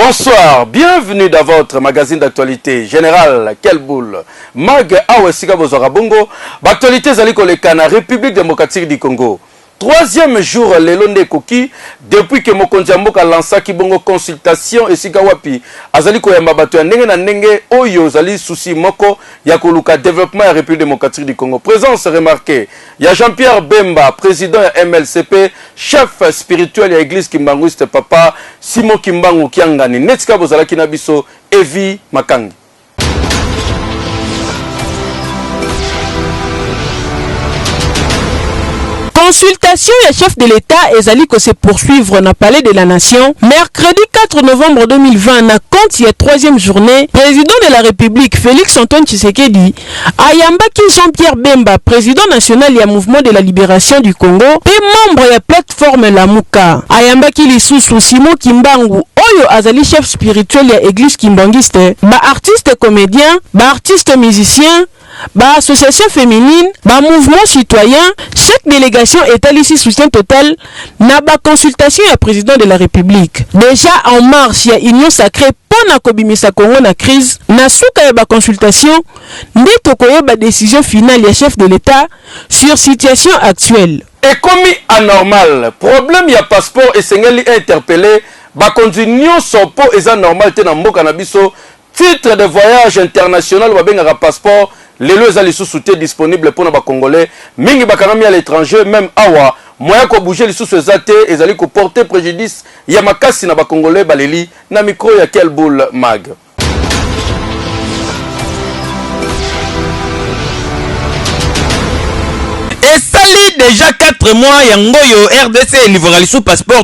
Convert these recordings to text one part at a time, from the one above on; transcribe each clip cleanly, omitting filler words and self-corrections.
Bonsoir, bienvenue dans votre magazine d'actualité générale. Quelle boule. Mag Awesika Bozorabongo. L'actualité Zaliko Lekana, République démocratique du Congo. Troisième jour, Lelonde Koki, depuis que Mokondiamboka a lancé Kibongo consultation et Sikawapi, Azaliko Yambabato Nenge na Nenge, Oyo Zali Souci Moko, Yakoluka développement de la République démocratique du Congo. Présence remarquée. Il y a Jean-Pierre Bemba, président de MLCP, chef spirituel de l'église Kimbanguiste Papa, Simon Kimbangu Kiangani, Netka Bozala Kinabiso, Evi Makangi. Consultation et chef de l'État ezali ko se poursuivre na palais de la nation. Mercredi 4 novembre 2020 na compte ya troisième journée, président de la République Félix Antoine Tshisekedi ayambaki Jean-Pierre Bemba, président national ya mouvement de la libération du Congo et membre ya plateforme Lamuka. Ayambaki lisusu Simon Kimbangu oyo azali chef spirituel ya église Kimbanguiste, ba artiste comédien, ba artiste musicien, ba association féminine, ba mouvement citoyen. Chaque délégation est ici soutien total na ba consultation ya président de la République. Déjà en marche ya union sacrée pour na kobimisa Congo na crise, na suka ya ba consultation ndi tokoyeba décision finale ya chef de l'État sur situation actuelle. Et comme anormal, problème ya passeport et sengeli interpellé, ba conduit nyonso po eza normal te na mboka na biso, titre de voyage international ou benga passeport. Les lois à sous-souté disponibles pour les Congolais. Mingi bakanami à l'étranger, même awa. Moyen ko bouger les sous-souté et zali ko porter préjudice. Yamakasi na ba Congolais baleli. Na micro ya quel boule mag. Et sali déjà 4 mois yangoyo RDC livrera les sous-passeport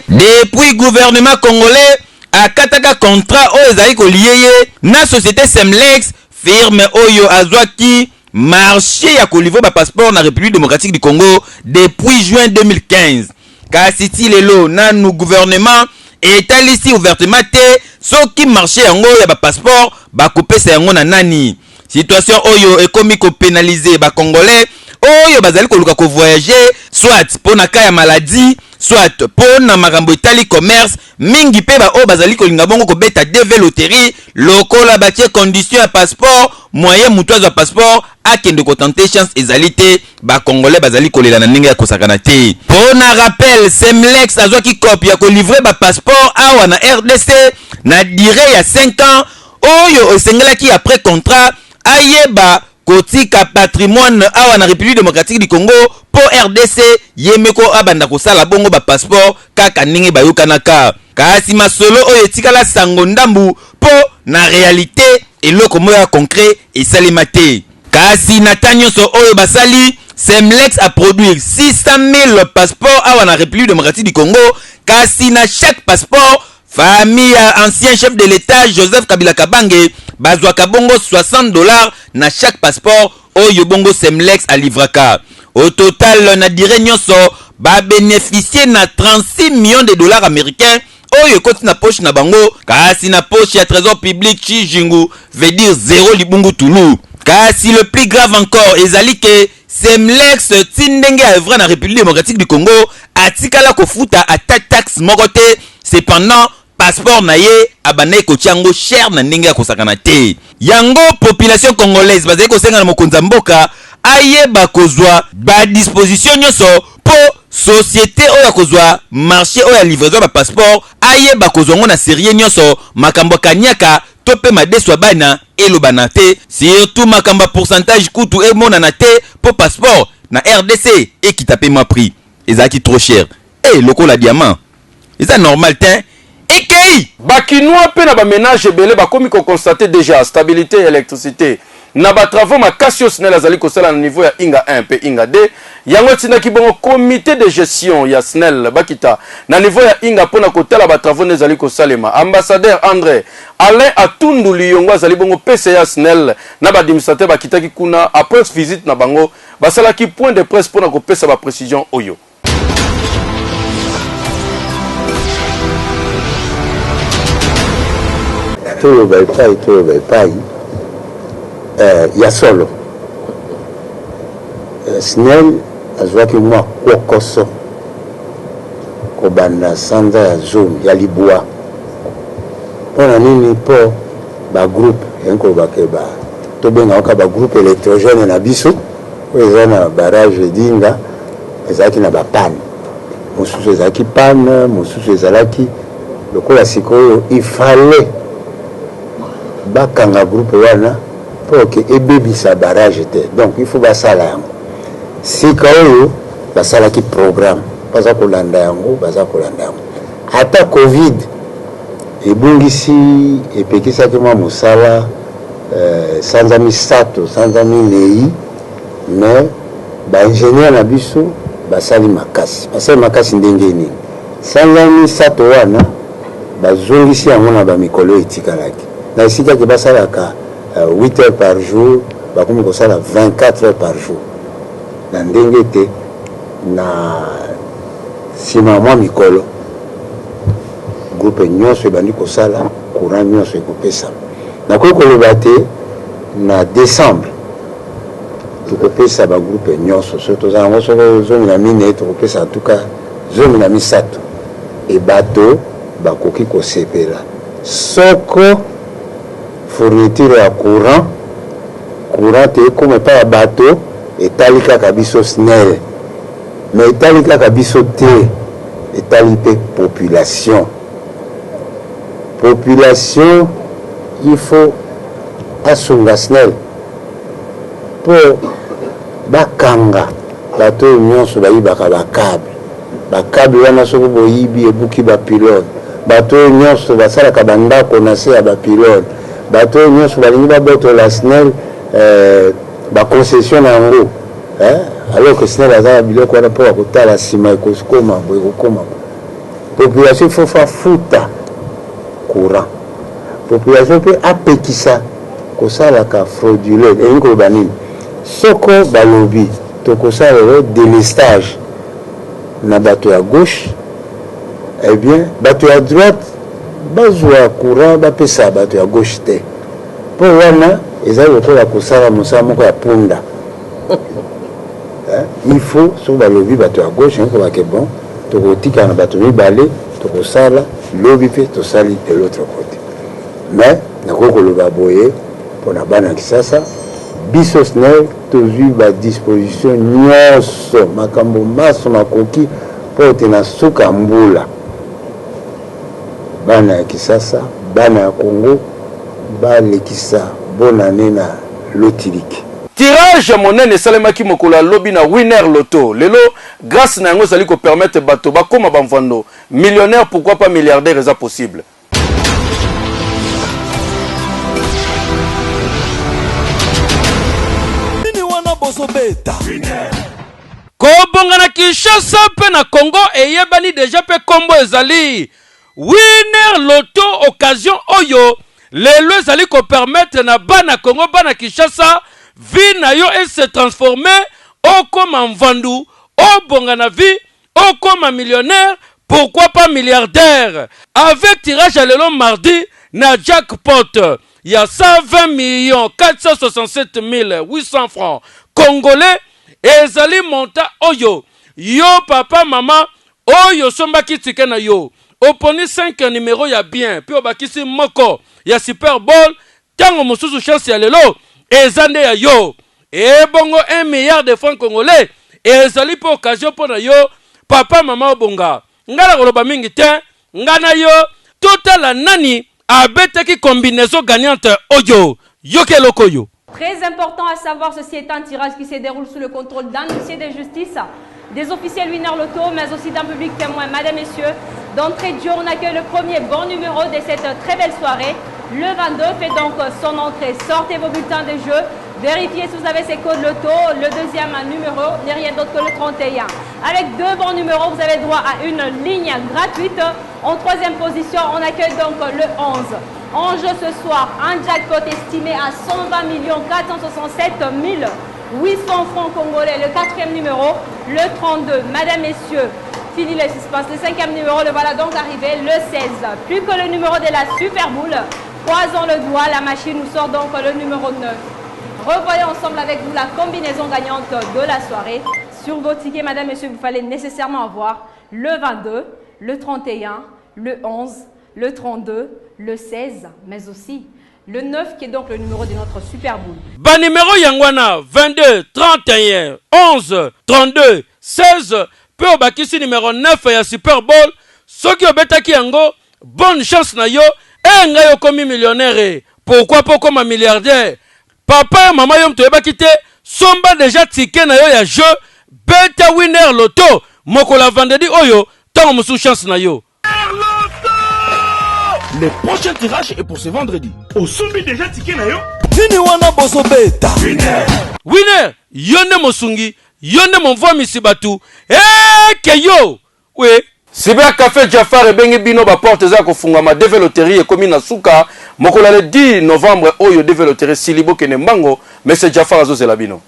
depuis gouvernement congolais à Kataka contrat aux ezali ko lié na société Semlex. Firme Oyo Azwaki marché ya kolivo ba passeport na République démocratique du Congo depuis juin 2015. Kasiti lelo nanu gouvernement etalisi ouvertement te soki marché yango ya ba passeport ba kopesa yango na nani. Situation Oyo ekomi ko pénaliser ba Congolais Oyo bazali koluka ko voyager soit pour na kaya maladie soit pour na makambo etali commerce mingi pe ba o bazali kolinga bongo ko beta DV loterie lokola batie condition ya passeport moyen mutozo ya passeport akende ko tenter chance ezalité ba congolais bazali kolela na ndenge ya kosakana te. Pour na rappel Semlex azwaki copie ya ko livrer ba passeport awa na RDC na durée ya 5 ans oyo esengelaki après contrat ayeba kotika patrimoine awa na République démocratique du Congo pour RDC yemeko abanda kosala bongo ba passeport kaka ndenge bayokanaka kasi masolo oyo etikala sango ndambu po na réalité eloko moya concret esalema te. Kasi na tanyoso oyo basali Semlex a produire 600 000 passeports awa na République démocratique du Congo kasi na chaque passeport famille ancien chef de l'État Joseph Kabila Kabange bazwaka bongo $60 na chaque passeport oyo bongo Semlex a livraka. Au total na dire nyonso ba bénéficier na 36 millions de dollars américains oyo koti na poche na bango kasi na poche ya trésor public Chijingu veut dire zéro libungu tulu. Kasi le plus grave encore ezali que Semlex tindenge a œuvre na République démocratique du Congo atikala kofuta ata taxe mokote cependant passeport na ye abane ko tiango cher na ndenge ya kosakana te. Yango population congolaise bazali kosenga na mokonza mboka ayeba kozwa ba disposition nyonso po société oyo kozwa marché oyo livraison ba passeport ayeba kozwa ngona série nyonso makambo kanyaka to pe madeswa bana elobana te surtout makamba pourcentage kutu e monana te po passeport na RDC et qui tape ma prix ezaki trop cher et lokola diamant c'est normal te. Ekei bakinois pe na ba ménage belé ba komi ko constater déjà stabilité électricité na ba travaux makasi SNEL azali ko sala na niveau ya Inga 1 pe Inga 2 yango tina ki bongo comité de gestion ya SNEL bakita na niveau ya Inga pona ko tala ba travaux nezali ko salema. Ambassadeur André Alain Atundu Liyongo azali bongo PCA SNEL na ba administrateur bakita ki kuna après visite na bango basala ki point de presse pona ko pesa ba précision oyo. Todo pai ya solo SNEL azwaki mwa kokoso kobanda sanza ya zone ya libwa on a nini pour ba groupe yanko ba ke ba to benga ka ba groupe électrogène na biso oyo na barrage dinga ezaki na ba panne mosusu ezaki panne mosusu ezalaki lokola sikoyo il fallait bakanga groupe wana pour que ebebisa barrage te donc il faut basala yango sika oyo basalaki programme baza kolanda yango ata covid ebungisi epekisaki mwa mosala sanza misato sanza minei mais baingénieur na biso basali makasi ndenge nini sanza misato wana bazongisi yango na bamikolo etikalaki na esika ke basalaka 8 heures par jour bakomi kosala 24 heures par jour na ndenge te na nsima mwa mikolo groupe nyonso ebandi kosala courant nyonso ekopesama nakoki koloba te na décembre tokopesa bagroupe nyonso so toza yango soko 14 tokopesa antuka 13 ebato bakoki kosepela soko fourniture ya courant te ekoma epai ya bato etali kaka biso SNEL mais etali kaka biso te etali mpe population il faut asunga SNEL mpo bakanga bato oyo nyonso bayibaka bakable wana soko boyibi ebuki bapilone bato oyo nyonso basalaka bandako na se ya bapilone bato oyo nyonso balingi babotola SNEL baconcession na yango alors que SNEL aza na biloko wana mpo bakotala nsima ekokoma population faut fafuta courant population mpe apekisa kosalaka frauduleux elingi koloba nini soko balobi tokosala délestage na bato ya gauche eh bien bato ya droite bazwa courant bapesa bato ya gauche te mpo wana ezali lokola kosala mosala moko ya punda il faut soki balobi bato ya gauche ekobake bon tokotika na bato mibale tokosala lobi mpe tosali de l'autre côté mais nakoki koloba boye mpona bana kisasa biso SNEL tozwi badisposition nyonso makambo maso makoki mpo ete na suka mbula bana ya kisasa bana ya Congo balekisa bonane na lotiliki tirage monene esalemaki mokolo ya lobi na winner loto lelo grâce na yango ezali kopermettre bato bakoma bamvando millionnaire pourquoi pas milliardaire eza possible kobonga na Kinshasa pe na Congo eyebani deja pe kombo ezali winner loto occasion oyo lelo ezali kopermettre na bana Congo bana Kinshasa vie na yo se transformer okoma mvandu obonga na vie okoma millionnaire pourquoi pas milliardaire avec tirage à lelo mardi na jackpot il y a 120 467 800 francs congolais ezali monta oyo yo papa mama oyo sombaki tike na yo oponi 5 numéro ya bien puis obakisi moko ya Super Bowl tango mosusu chance ya lelo ezande ya yo ebongo 1 milliard de francs congolais ezali po occasion po na yo papa mama obonga ngala koloba mingi te ngana yo totala nani abetaki combinaison gagnante oyo yoke lokoyo. Très important à savoir, ceci est un tirage qui se déroule sous le contrôle d'un huissier de justice, des officiels winner loto, mais aussi d'un public témoin. Madame, messieurs, d'entrée de jeu, on accueille le premier bon numéro de cette très belle soirée. Le 22 fait donc son entrée. Sortez vos bulletins de jeu, vérifiez si vous avez ces codes loto. Le deuxième numéro n'est rien d'autre que le 31. Avec deux bons numéros, vous avez droit à une ligne gratuite. En troisième position, on accueille donc le 11. En jeu ce soir, un jackpot estimé à 120 467 800 francs congolais. Le quatrième numéro, le 32. Madame, messieurs, fini le suspense. Le cinquième numéro, le voilà donc arrivé, le 16. Plus que le numéro de la super boule. Croisons le doigt, la machine nous sort donc le numéro 9. Revoyons ensemble avec vous la combinaison gagnante de la soirée. Sur vos tickets, madame, messieurs, vous fallait nécessairement avoir le 22, le 31, le 11, le 32, le 16, mais aussi le 9 qui est donc le numéro de notre Super Bowl. Ba numéro Yangwana 22, 31, 11, 32, 16, peu obakisi numéro 9 ya Super Bowl. Soki obetaki yango, bonne chance na yo, et nga yo komi millionnaire. Pourquoi pas comme un milliardaire? Papa et maman yom toyebaki te, somba déjà ticket na yo ya jeu, beta winner loto, moko la vendredi oyo, tant mousou chance na yo. Le prochain tirage est pour ce vendredi. Au sommet déjà ticket na yo. Nini wana boso beta. Winner, yonde mosungi, yonde monvoa misibatu. Que yo. Oui. Sibia Café Jafar et bengi bino ba porte za ko funga ma deve loterie komi na suka. Mokola le 10 novembre oyo deve loterie silibo kene mbango. Mais c'est Jafar azo zela bino.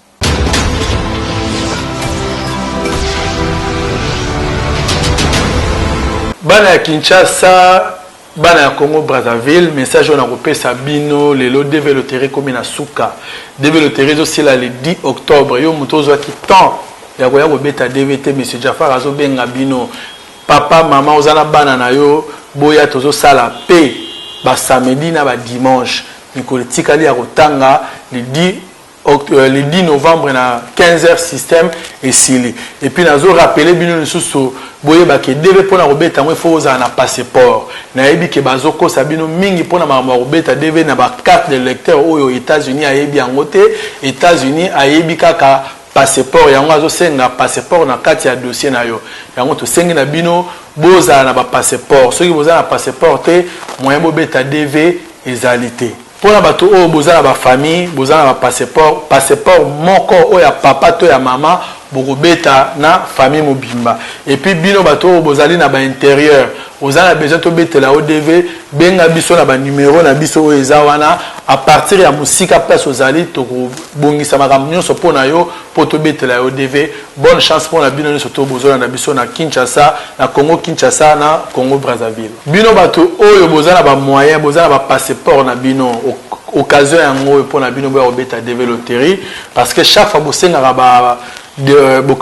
Bana ya Kinshasa, bana ya Congo Brazzaville, message on a repé Sabino, lelo deve loterie komi na suka. Deve loterie zo sila le 10 octobre. Yo mutozo ki temps ya koya ko beta DVT monsieur Jafar azo benga bino. Papa, maman, ozana bana na yo, boya tozo sala pe, ba samedi na ba dimanche. Nikole tikali ya kotanga le 10 novembre na 15h système et sili. Et puis nazo rappeler bino nsusu boye ba ke deve pona robeta ngo faut ozana passeport. Na yebi ke bazoko sabino mingi pona mama robeta deve na ba carte de lecteur aux États-Unis ayebi angote, États-Unis ayebi kaka passeport yango azo senga passeport na kati ya dossier na yo yango to sengi na bino boza na ba passeport soki boza na passeport te moyen bobeta DV ezalité pona bato o boza na ba famille boza na ba passeport moko o ya papa to ya mama bokobeta na famille mobimba et puis bino bato o bozali na ba intérieur ozana besoin to betela o DV benga biso na ba numéro na biso o ezawana à partir ya musika place ozali to bongisa makambo nyonso pona yo po to betela o DV bonne chance pona bino nyonso to bozona na biso na Kinshasa na Congo Kinshasa na Congo Brazzaville bino bato oyo bozana ba moyen bozana ba passeport na bino occasion yango pona bino bo obeta DV loterie parce que chaque fois bosenga ba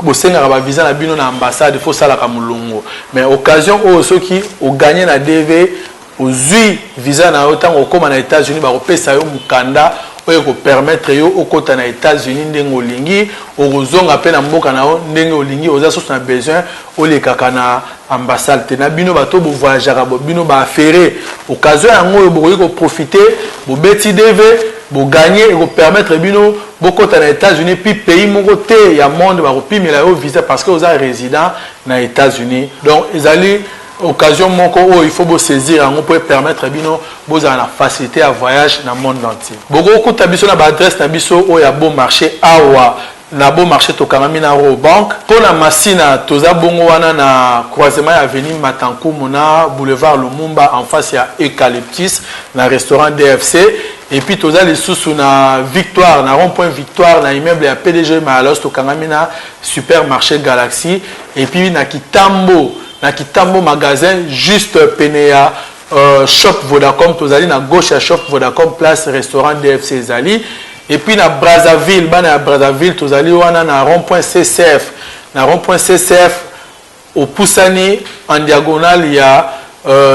bosenga ba visa na bino na ambassade il faut sala ka mulungu mais occasion o soki o gagner na DV ozui visa na otango okoma na États-Unis ba kopesa yo mukanda oyo ko permettre yo okota na États-Unis ndenge olingi okozonga pe na mboka na yo ndenge olingi oza soso na besoin olekaka na ambassade te na bino bato bo voyager bo bino ba affaire occasion yango oyo bokoki ko profiter bo beti DV bo gagner et ko permettre bino bokota na États-Unis puis pays moko te ya monde ba kopimela yo visa parce que oza résident na États-Unis donc ezali occasion moko oh il faut bo saisir on peut permettre bino boza na facilité à voyage dans le monde entier boko kuta biso na ba adresse na biso o ya bon marché awa na bon marché to kanami na ro bank pour la masina toza bongo wana na croisement avenue Matankou na boulevard Lumumba en face ya Eucalyptus na restaurant DFC et puis toza les sous na Victoire na rond-point Victoire na immeuble ya PDG Malos to kanami na supermarché Galaxy et puis na Kitambo magasin juste Penea shop Vodacom tozali na gauche ya shop Vodacom place restaurant DFC Zali et puis na Brazzaville bana ya Brazzaville tozali wana na rond-point CCF au Poussani en diagonale ya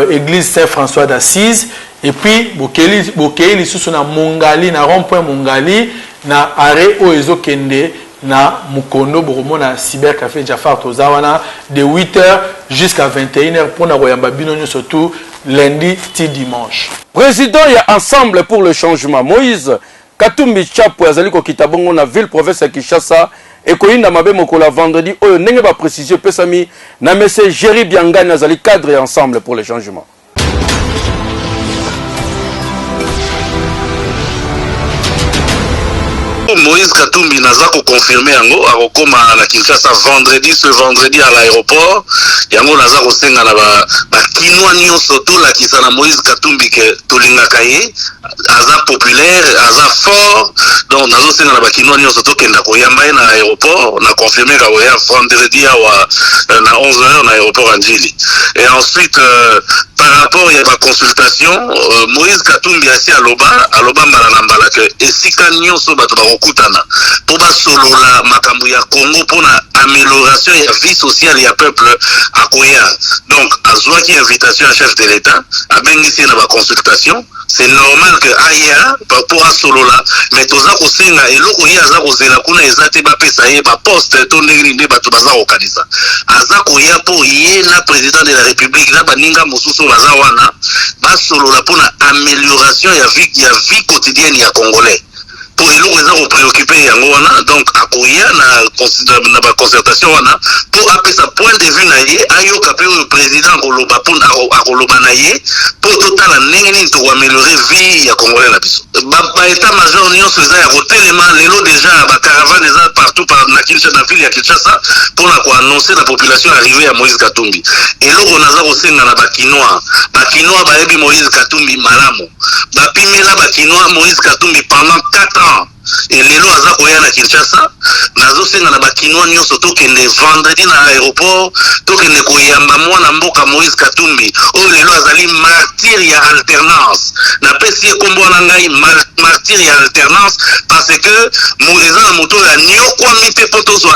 église Saint-François d'Assise et puis bokeli lisusu na Mongali na rond-point Mongali na arrêt o ezokende na Mukondo bokomona Cyber Café Jafar tozawana de 8h jusqu'à 21h pour na koyamba bino surtout lundi ti dimanche. Président ya Ensemble pour le changement Moïse Katumbi Chapo azali ko kitabongo na ville province ya Kinshasa et koyinda mabe mokola vendredi oyo ndenge ba précision pesami na monsieur Jerry Biangani azali cadre Ensemble pour le changement. Moïse Katumbi naza ko confirmer yango akokoma na Kinshasa ce vendredi à l'aéroport yango naza ko senga na ba kinwa nyonso to la kisana Moïse Katumbi ke tolingaka ye aza populaire aza fort donc nazo senga na ba kinwa nyonso to kenda ko yamba na aéroport na confirmer ka ya vendredi na 11h na aéroport Anjili Et ensuite, par rapport à la consultation, Moïse Katumbi assis à Loba Malanambala que esika nyonso bato bakokutana pour basolola makambo ya Congo pour na amélioration ya vie sociale ya peuple akoya. Donc azwaki invitation à chef de l'État a bengisi na ba consultation. C'est normal que aya pour solola mais toza kosenga eloko ye aza kozela kuna ezate ba pesa ye ba poste to ndenge nde bato baza kokanisa aza koya po ye na président de la République na baninga mosusu baza wana ba solola pour na amélioration ya vie quotidienne ya Congolais. Pour les gens qui sont préoccupés, donc à Koya, na ba concertation, pour appeler sa point de vue, ayo kapé le président Koloba pour total pour améliorer vie ya Congolais la biso. Ba état-major union faisait à tellement l'élo déjà ba caravane partout par na Kinshasa na ville ya Kinshasa pour annoncer la population arrivée à Moïse Katumbi. Et là on a aussi na ba Kinois ba ebi Moïse Katumbi malamu. Ba pimela ba Kinois Moïse Katumbi pendant 4 ans. Et les lois à Koya na Kinshasa, nazo senga na bakinois nyonso tokende vendredi na aéroport, tokende koyamba mwana mboka Moïse Katumbi. Oh les lois azali martyr ya alternance. Na pesi kombo na ngai martyr ya alternance parce que Moïse na moto ya nyokwa mite poto zo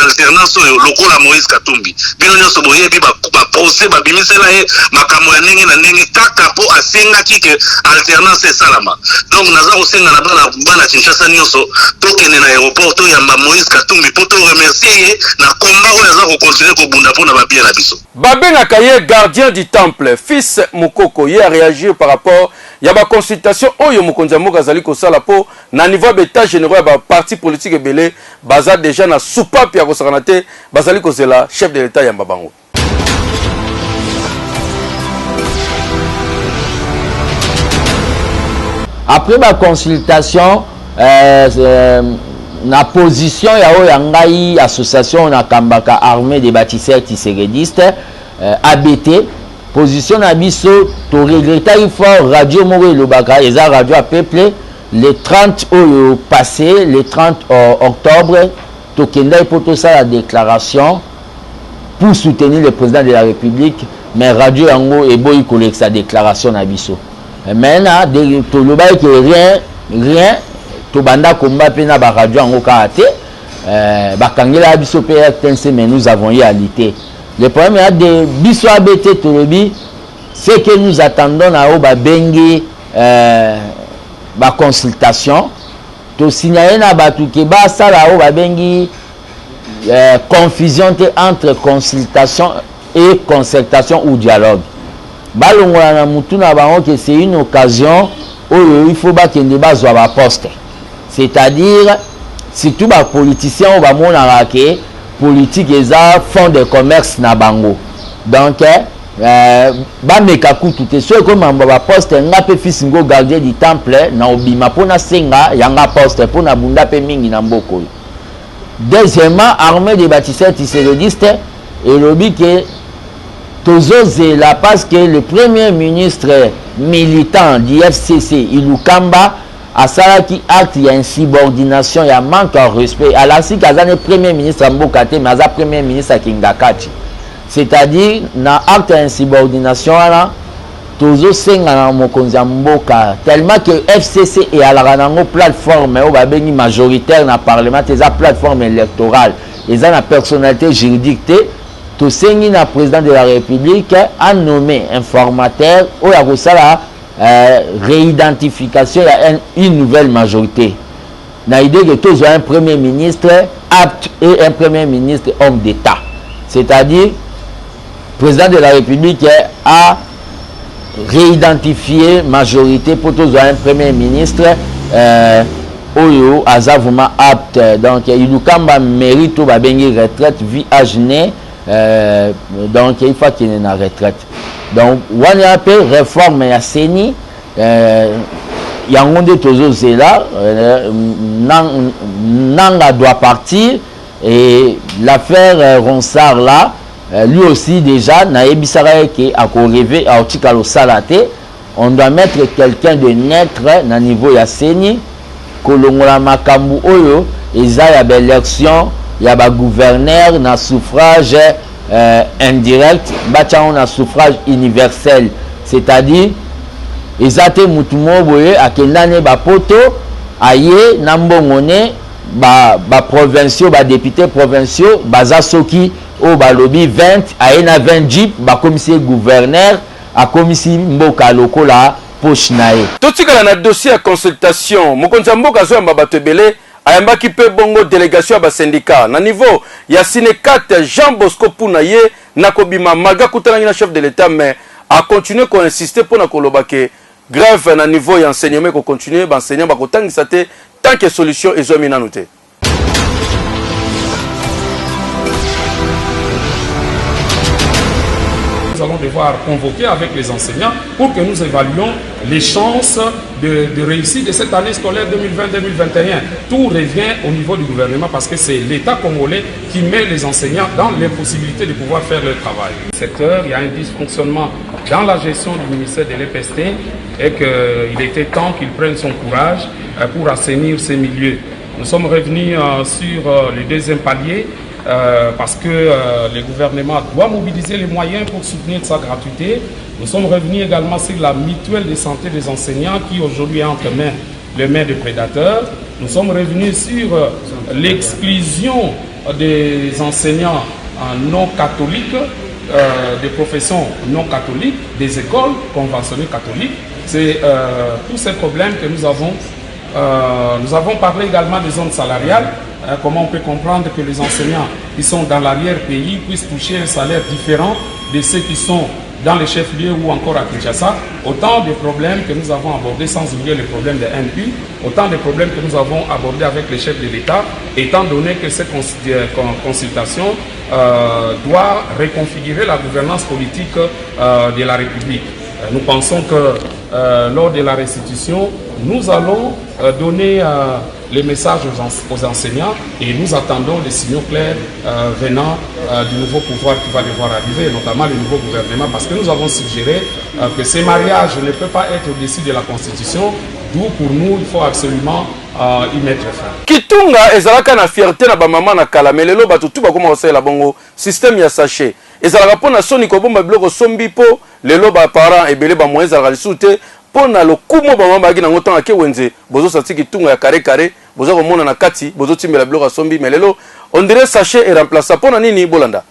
alternance lokola Moïse Katumbi. Bino nyonso boyebi ba procès ba bimisela e makambo ya ndenge na ndenge kaka po asenga kike alternance salama. Donc nazo senga na bana Kinshasa nyonso tokende na aéroport to yamba Moïse Katumbi poto remercier na combat oyo aza ko continuer ko bunda pona ba bien na biso. Babenga Kaye gardien du temple fils Mukoko ye a réagi par rapport ya ba consultation oyo mokonzi moko azali ko sala po na niveau d'état général ba parti politique ebele baza déjà na soupape ya ko sakana te bazali ko zela chef de l'état yamba bango. Après ma consultation, na position ya Oyangai association na Kambaka armée des bâtisseurs tisseredistes ABT position na biso to regretta il faut radio moko lobaka eza radio à peuple le 30 au passé le 30 octobre to kenda poto ça la déclaration pour soutenir le président de la République mais radio yango eboyi kolek sa déclaration na biso maintenant to lobaka que rien to banda komba pe na ba radio yango kate bakangela biso pe RTNC mais nous avons eu à lutter. Le problème est de biso ABT tolobi c'est que nous attendons na o ba bengi ba consultation to signaler na batu ke ba sala o ba bengi confusion entre consultation et concertation ou dialogue. Balongola na mutu na bango que c'est une occasion où il faut ba kende ba zwa ba poste. C'est-à-dire surtout ba politiciens ou ba mona ke politique eza fond de commerce na bango. Donc ba meka kutu te so ko mamba ba poste nga pe fils ngo gardien du temple na obima pona senga yanga poste pona bunda pe mingi na mboko. Deuxièmement, armée des bâtisseurs tisseredistes et lobby que tozozela parce que le premier ministre militant du FCC Ilukamba a ça qui acte il y a une subordination il y a manque de respect à la si kazane premier ministre Mbokate mais à premier ministre Kingakachi c'est-à-dire na acte une subordination là tozo senga na mokonzi mboka tellement que FCC et à la ranango plateforme au babengi majoritaire na parlement tes plateforme électorale et a la personnalité juridique to sengi na président de la République a nommé informateur ou ya kosala réidentification il y a une nouvelle majorité na idée que tous un premier ministre apte et un premier ministre homme d'État c'est-à-dire président de la République a réidentifié majorité pour tous un premier ministre oyo azavuma apte donc Ilukamba mérite ou babengi retraite vie à jeûner donc il faut qu'il y ait une retraite donc on a appelé réforme ya seni yangonde tozo zela nanga doit partir et l'affaire Ronsard là lui aussi déjà na ebisara ke akorevé a otikalo salate on doit mettre quelqu'un de neutre na niveau ya seni kolongola makambu oyo eza ya ba élection ya ba gouverneur na suffrage indirect batia on a suffrage universel, c'est-à-dire ezate mutumo boye akendane ba poto aye nambongone ba provinciaux ba députés provinciaux baza soki o balobi 20 aye na 20 jeep ba commissaire gouverneur a commissaire mboka lokola poche nae. Totikala na dossier à consultation mokonzi mboka zo yamba bato ebele ayambaki pe bongo délégation ya ba syndicat na niveau ya Sinekat Jean Bosco Pounaye na kobima maga kutanangi na chef de l'état mais a continuer ko insister pour na kolobake grève na niveau ya enseignement ko continuer ba enseignant ba kotangisa te tant que solution ezomi nanu te. Nous allons devoir convoquer avec les enseignants pour que nous évaluions les chances de réussite de cette année scolaire 2020-2021. Tout revient au niveau du gouvernement parce que c'est l'État congolais qui met les enseignants dans les possibilités de pouvoir faire leur travail. Dans ce secteur, il y a un dysfonctionnement dans la gestion du ministère de l'EPST et qu'il était temps qu'il prenne son courage pour assainir ces milieux. Nous sommes revenus sur le deuxième palier. Parce que le gouvernement doit mobiliser les moyens pour soutenir sa gratuité. Nous sommes revenus également sur la mutuelle de santé des enseignants qui aujourd'hui est entre les mains des prédateurs. Nous sommes revenus sur l'exclusion des enseignants non catholiques, des professions non catholiques, des écoles conventionnées catholiques. C'est tous ces problèmes que nous avons. Nous avons parlé également des zones salariales. Comment on peut comprendre que les enseignants qui sont dans l'arrière-pays puissent toucher un salaire différent de ceux qui sont dans les chefs-lieux ou encore à Kinshasa. Autant de problèmes que nous avons abordés, sans oublier les problèmes de NU, autant de problèmes que nous avons abordés avec les chefs de l'État, étant donné que cette consultation doit reconfigurer la gouvernance politique de la République. Nous pensons que lors de la restitution, nous allons donner les messages aux enseignants et nous attendons des signaux clairs venant du nouveau pouvoir qui va devoir arriver, notamment le nouveau gouvernement, parce que nous avons suggéré que ces mariages ne peuvent pas être au-dessus de la Constitution, d'où pour nous il faut absolument y mettre fin. Kitunga ezalaka na fierté na ba mama na kala melelo batutu bakoma osala bongo système ya sachet ezalaka pona soni ko bomba biloko sombi po lelo ba parents ebele ba moyens ezalaka lisute pona lokumo ba mama baki na ngoto ake wenze bozo sati kitunga ya kare kare bozo komona na kati bozo timbela biloko sombi melelo on dirait sachet est remplaçable pona nini bolanda.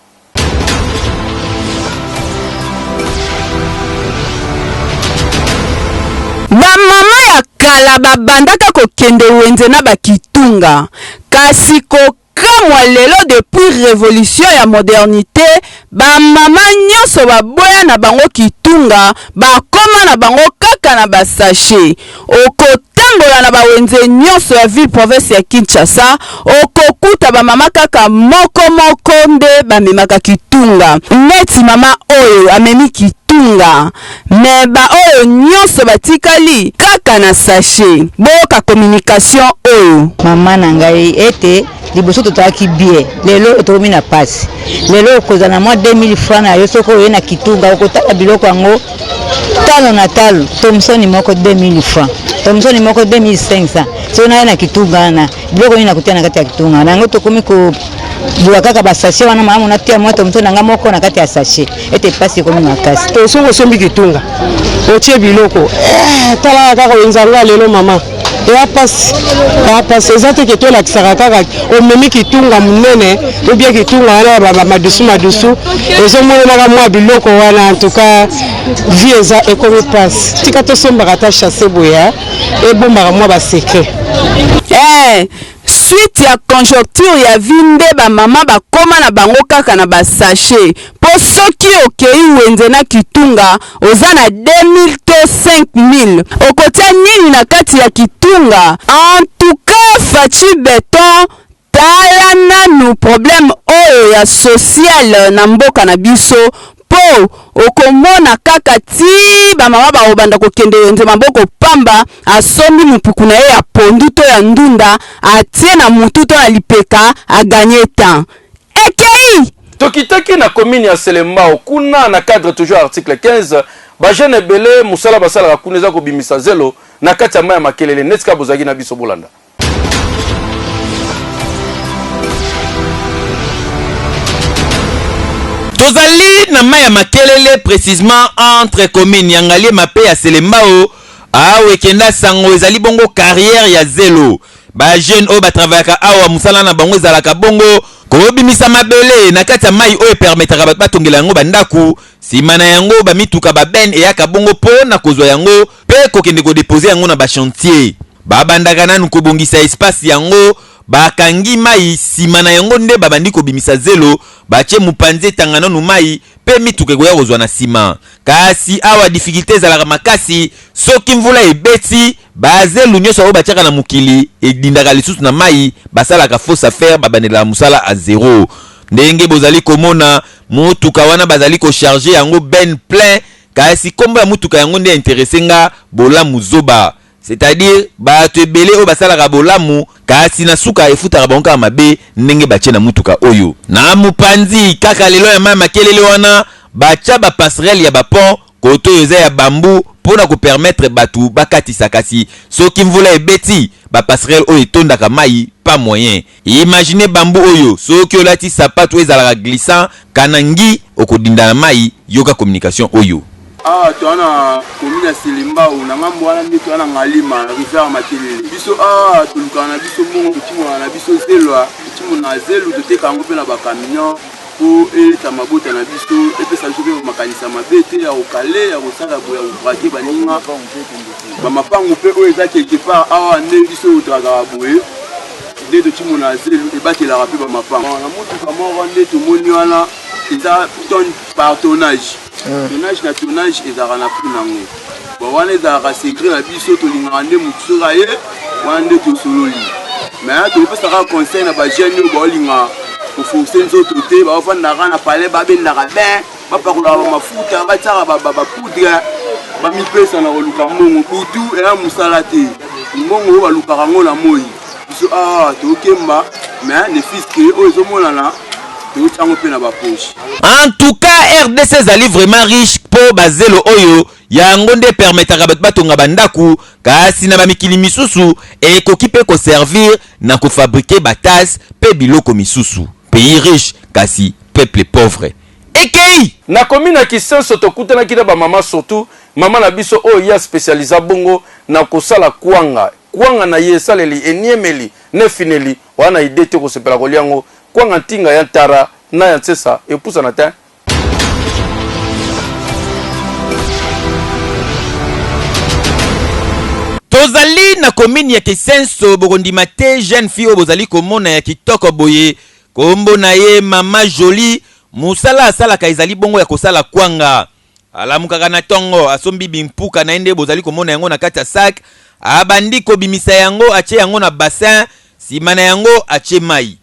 Bamama ya kala babandaka kokende wenze na bakitunga kasi kokamwa lelo depuis révolution ya modernité bamama nyonso baboya na bango kitunga bakoma na bango kaka na basache okotambola na bawenze nyonso ya ville province ya Kinshasa okokuta bamama kaka moko nde bamemaka kitunga neti mama oyo amemi kitunga me ba oyo nyonso batikali kaka na sachet boka communication oyo mama na ngai ete liboso totaki bien lelo tokomi na pasi lelo okozana mwa 2000 francs na yo soko oye na kitunga okotala biloko yango talo na talo Thomson moko 2000 francs Thomson moko 2500 so na kitunga na biloko ni nakutia na kati ya kitunga nango tokomi ko bua kaka ba sachet wana mama na tia moto Thomson nanga moko na kati ya sachet ete pasi komi makasi to soko sombi kitunga otie biloko tala kaka wenzanga lelo mama ya passe ezate ke to la kisaka kaka omemi kitunga munene ou bien kitunga wana ba madusu ezo mona na mwa biloko wana en tout cas vie eza ekomi passe tika to sombaka ta chasser boya e bomba mwa ba secret suite ya conjoncture ya vinde ba mama bakoma na bango kaka na ba sachet po soki okei wenze na kitunga oza na 2000 to 5000 okotia nini na kati ya kitunga en tout cas Fachi Beton tala nanu problème oyo ya social na mboka na biso po okomona kaka ti ba mama ba obanda kokende wenze maboko pamba asombi mupuku na ye ya pondu to ya ndunda atie na mutu to ya lipeka aganye temps ekei tokitaki na commune ya Selembao kuna na cadre toujours article 15 ba jeune belé musala basala kuna za kobimisa zelo na kati ya maya makelele netika bozaki na biso bolanda. Tozali na maya makelele précisément entre commune Yangali Mapé ya Selembao awe kenda sango ezali bongo carrière ya zelo. Ba jeune o ba travaillaka awa musala na bango ezalaka bongo ko bimisa mabele na kati ya mai o permettra ba tongela yango bandaku simana yango ba mituka ba ben e yaka bongo po na kozwa yango pe ko kende ko déposer yango na ba chantier. Ba bandaka nanu ko bongisa espace yango bakangi mai simana yango nde babandi ko bimisa zelo bache mupanze tangana no mai pe mituka ko ya kozwa na sima. Kasi awa difficulté zalaka makasi soki mvula ebeti bazelu nyoso o bachaka na mukili edindaka lisusu na mai basalaka fausse affaire babanela musala a zéro. Ndenge bozali komona mutuka wana bazali ko charger yango ben plein kasi kombo ya mutuka yango nde intéressé nga bolamu zoba. C'est-à-dire bato ebele o basalaka bolamu kasi na suka efutaka bango mabe ndenge bache na mutuka oyo. Na mupanzi kaka lelo ya mama kelele wana bacha ba passerelle ya ba pont koto yoza ya bambu pona ko permettre batu bakatisa kasi soki mvula ebeti ba passerelle oyo etondaka mai pas moyen. Imaginez bambu oyo soki olati sapato ezalaka glissant kanangi okodinda na mai yoka communication oyo. Ah, tu as commune Selemba ou ngambo wana nde tu ana ngalima rivière makelele biso tu lukana biso mbongo timo na biso zelwa timo na zelu to teka ngo pe na ba camion po elita mabota na biso epesa biso pe makanisa mabete ya okale ya kosala boya ubrake baninga ba mapango pe o eza quelque part awa nde biso utaka boye nde to timo na zelu ebatela rapi ba mapango na moto kama nde to moni wana eza ton par tonnage. Tonnage na tonnage ezaka na prix nango. Bon wana ezaka secret na biso to lingaka nde mutsura ye wana nde to sololi. Mais to pesaka conseil na ba jeune ba linga ko forcer nzoto te ba ofanda na palais ba bendaka ben ba pakola mafuta ba tsara ba poudre ba mipesa na koluka mbongo butu era musala te. Mbongo ba luka ngo na moi. Biso to kemba mais les fils que ozo monana. En tout cas, RDC zali vraiment riche pour bazelo oyo yango nde permettra batonga bandaku kasi na bamikili misusu et kokipe ko servir na ko fabriquer batas pe biloko misusu. Pays riche kasi peuple pauvre. Ekei na commune Kisenso tokutana kida ba mama surtout mama na biso oyo ya spécialisa bongo na kosala kwanga na yesaleli eniemeli ne fineli wana idete ko sepela koliango kwanga ntinga ya tara na ya tsesa epusa na ta tozali na commune ya Kisenso bokondima te jeune fille bozali komona ya kitoko boye kombo na ye mama Jolie musala asalaka ezali bongo ya kosala kwanga alamukaka na tongo asombi bimpuka na ende bozali komona yango na kati ya sac abandi kobimisa yango ache yango na bassin simana yango ache mai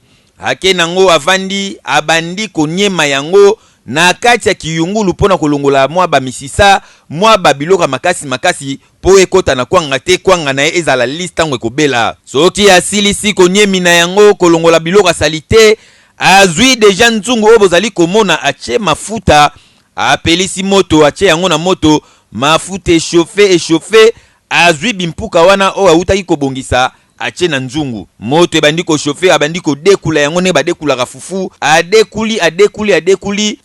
ake nango avandi abandi konyema yango na kati ya kiyungulu pona kolongola mwa ba misisa mwa babiloka makasi po ekota na kwanga te kwanga na ezala liste tango ekobela soki asilisi konyemi na yango kolongola biloka salite azui deja nzungu oyo bozali komona ache mafuta apelisi moto ache yango na moto mafuta échauffé azui bimpuka wana oyo autaki kobongisa ache na nzungu moto ebandi ko chauffer abandi ko dekula yango ne badekulaka fufu adekuli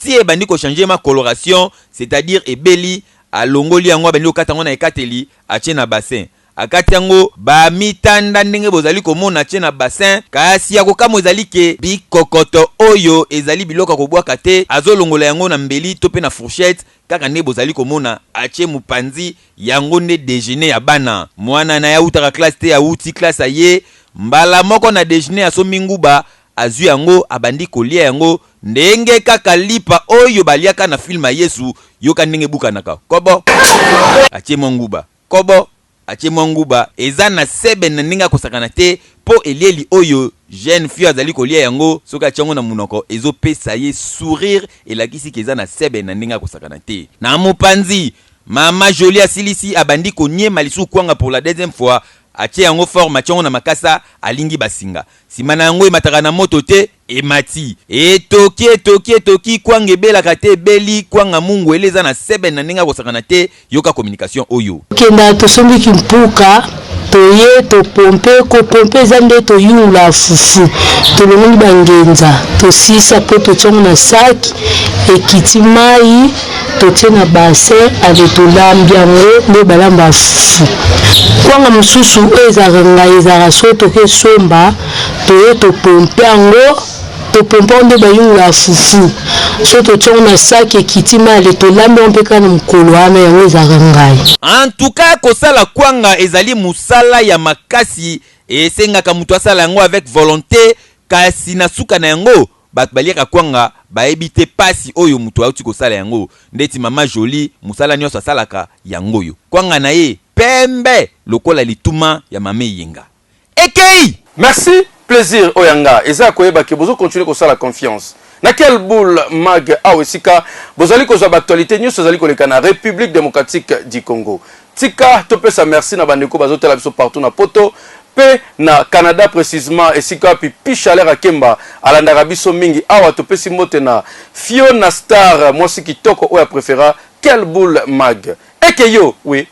ti ebandi ko changer ma coloration c'est-à-dire ebeli alongoli yango abandi ko kata yango na ekateli ache na bassin akati yango ba mitanda ndenge bozali komona ache na bassin kasi ya kokamo ezali ke bikokoto oyo ezali biloko kobwaka te azolongola yango na mbeli to pe na fourchette kaka nde bozali komona ache mupanzi yango nde déjeuner ya bana mwana na ya utaka classe te ya uti classe aye mbala moko na déjeuner asomi nguba azwi yango abandi kolia yango ndenge kaka lipa oyo baliaka na film ya Yesu yoka ndenge bukanaka kobo ache monguba kobo ache monguba eza na sebe na ndenge akosakana te po elieli oyo jeune fille azali kolia yango soki achango na munoko ezopesa ye sourire elakisi keza na sebe na ndenge akosakana te na mopanzi mama Jolie asilisi abandi konyema lisu kwanga pour la deuxième fois ache yango forme achango na makasa alingi basinga simana yango emataka na moto te emati etoki kwanga ebelaka te ebeli kwanga mungu eleza na sebe na ndenge akosakana te yoka communication oyo kenda tosombiki mpuka toye kopompe eza nde toyungula fufu tolongoli bangenza tosisa po totiango na saki ekiti mai totie na bassin ave tolambi yango nde balamba fufu kwanga mosusu oyo ezalaka ngai ezalaka so toke somba toye topompe yango topompe nde bayungula fufu so totiango na saki ekiti mai tolambi mpe kaka na mokolo wana yango ezalaka ngai. En tout cas kosala kwanga ezali musala ya makasi esengaka mutu asala yango avec volonté kasi na suka na yango bato baliaka kwanga bayebi te pasi oyo mutu auti kosala yango ndeti mama Jolie musala nyonso asalaka yango yo kwanga na ye pembe lokola lituma ya mame yenga ekei. Merci, plaisir oyanga eza koyeba ke bozo continuer kosala confiance na quel boule mag awesika bozali kozwa actualité nyonso zali koleka na République démocratique du Congo. Tika topesa merci na bandeko bazotela biso partout na poto pe na Canada précisément esika pi chaleur akemba alandaka biso mingi awa topesi mote na Fiona Star mwasi kitoko oya préféra quel boule mag ekeyo oui